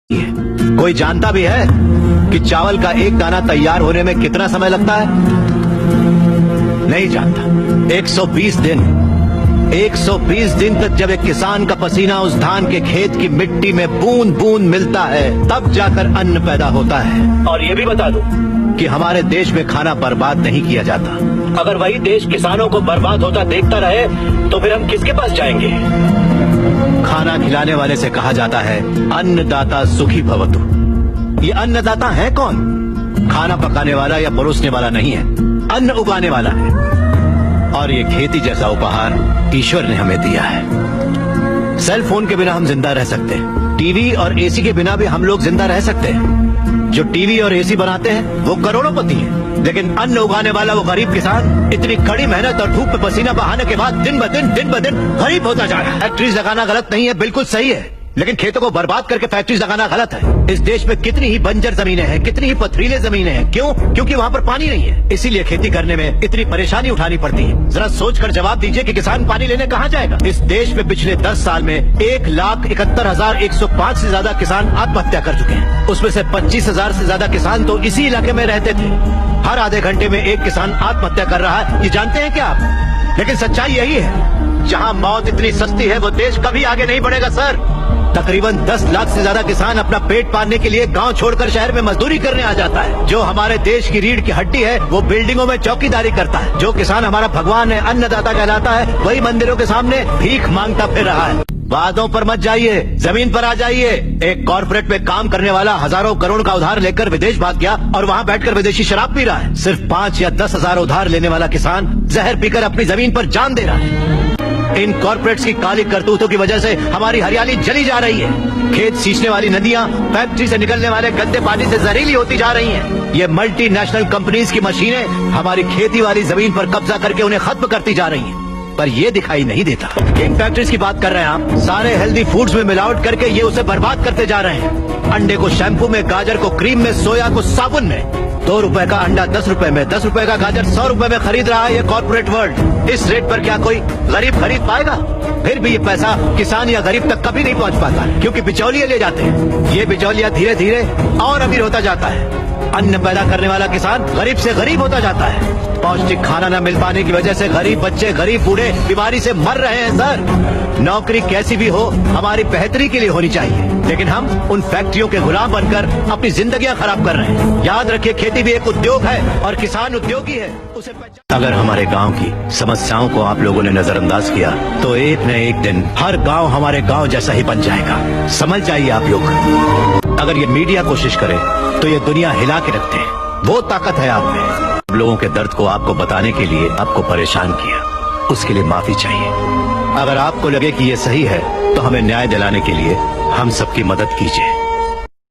कोई जानता भी है कि चावल का एक दाना तैयार होने में कितना समय लगता है? नहीं जानता। 120 दिन तक जब एक किसान का पसीना उस धान के खेत की मिट्टी में बूंद बूंद मिलता है, तब जाकर अन्न पैदा होता है। और ये भी बता दो कि हमारे देश में खाना बर्बाद नहीं किया जाता। अगर वही देश किसानों को बर्बाद होता देखता रहे तो फिर हम किसके पास जाएंगे? खाना खिलाने वाले से कहा जाता है अन्नदाता सुखी भवतु। ये अन्नदाता है कौन? खाना पकाने वाला या परोसने वाला नहीं है, अन्न उगाने वाला है। और ये खेती जैसा उपहार ईश्वर ने हमें दिया है। सेल फोन के बिना हम जिंदा रह सकते हैं, टीवी और एसी के बिना भी हम लोग जिंदा रह सकते हैं। जो टीवी और एसी बनाते हैं वो करोड़ोंपति है, लेकिन अन्न उगाने वाला वो गरीब किसान इतनी कड़ी मेहनत और धूप में पसीना बहाने के बाद दिन ब दिन गरीब होता जा रहा है। फैक्ट्रीज लगाना गलत नहीं है, बिल्कुल सही है, लेकिन खेतों को बर्बाद करके फैक्ट्रीज लगाना गलत है। इस देश में कितनी ही बंजर जमीनें हैं, कितनी ही पथरीले जमीनें हैं। क्यों? क्योंकि वहाँ पर पानी नहीं है, इसीलिए खेती करने में इतनी परेशानी उठानी पड़ती है। जरा सोचकर जवाब दीजिए कि किसान पानी लेने कहाँ जाएगा? इस देश में पिछले 10 साल में 1,71,105 से ज्यादा किसान आत्महत्या कर चुके हैं। उसमें से 25,000 से ज्यादा किसान तो इसी इलाके में रहते थे। हर आधे घंटे में एक किसान आत्महत्या कर रहा है, ये जानते हैं क्या आप? लेकिन सच्चाई यही है, जहाँ मौत इतनी सस्ती है वो देश कभी आगे नहीं बढ़ेगा सर। तकरीबन 10 लाख से ज्यादा किसान अपना पेट पालने के लिए गांव छोड़कर शहर में मजदूरी करने आ जाता है। जो हमारे देश की रीढ़ की हड्डी है वो बिल्डिंगों में चौकीदारी करता है। जो किसान हमारा भगवान है, अन्नदाता कहलाता है, वही मंदिरों के सामने भीख मांगता फिर रहा है। वादों पर मत जाइए, जमीन पर आ जाइए। एक कॉर्पोरेट में काम करने वाला हजारों करोड़ का उधार लेकर विदेश भाग गया और वहाँ बैठकर विदेशी शराब पी रहा है। सिर्फ 5 या 10 हजार उधार लेने वाला किसान जहर पीकर अपनी जमीन पर जान दे रहा है। इन कॉर्पोरेट्स की काली करतूतों की वजह से हमारी हरियाली जली जा रही है। खेत सींचने वाली नदियां फैक्ट्री से निकलने वाले गंदे पानी से जहरीली होती जा रही हैं। ये मल्टीनेशनल कंपनीज की मशीनें हमारी खेती वाली जमीन पर कब्जा करके उन्हें खत्म करती जा रही हैं। पर ये दिखाई नहीं देता। किंग फैक्ट्रीज की बात कर रहे हैं आप। सारे हेल्दी फूड्स में मिलावट करके ये उसे बर्बाद करते जा रहे हैं। अंडे को शैम्पू में, गाजर को क्रीम में, सोया को साबुन में। 2 रुपए का अंडा 10 रुपए में, 10 रुपए का गाजर 100 रुपए में खरीद रहा है ये कॉर्पोरेट वर्ल्ड। इस रेट पर क्या कोई गरीब खरीद पाएगा? फिर भी ये पैसा किसान या गरीब तक कभी नहीं पहुंच पाता, क्योंकि बिचौलिए ले जाते हैं। ये बिचौलिया धीरे धीरे और अमीर होता जाता है। अन्न पैदा करने वाला किसान गरीब से गरीब होता जाता है। पौष्टिक खाना न मिल पाने की वजह से गरीब बच्चे, गरीब बूढ़े बीमारी से मर रहे हैं सर। नौकरी कैसी भी हो हमारी बेहतरी के लिए होनी चाहिए, लेकिन हम उन फैक्ट्रियों के गुलाम बनकर अपनी जिंदगियां खराब कर रहे हैं। याद रखिए, खेती भी एक उद्योग है और किसान उद्योगी है, उसे अगर हमारे गांव की समस्याओं को आप लोगों ने नजरअंदाज किया तो एक न एक दिन हर गांव हमारे गांव जैसा ही बन जाएगा। समझ जाइए आप लोग। अगर ये मीडिया कोशिश करे तो ये दुनिया हिला के रखते हैं। वो ताकत है आप में। लोगों के दर्द को आपको बताने के लिए आपको परेशान किया, उसके लिए माफी चाहिए। अगर आपको लगे कि ये सही है तो हमें न्याय दिलाने के लिए हम सबकी मदद कीजिए।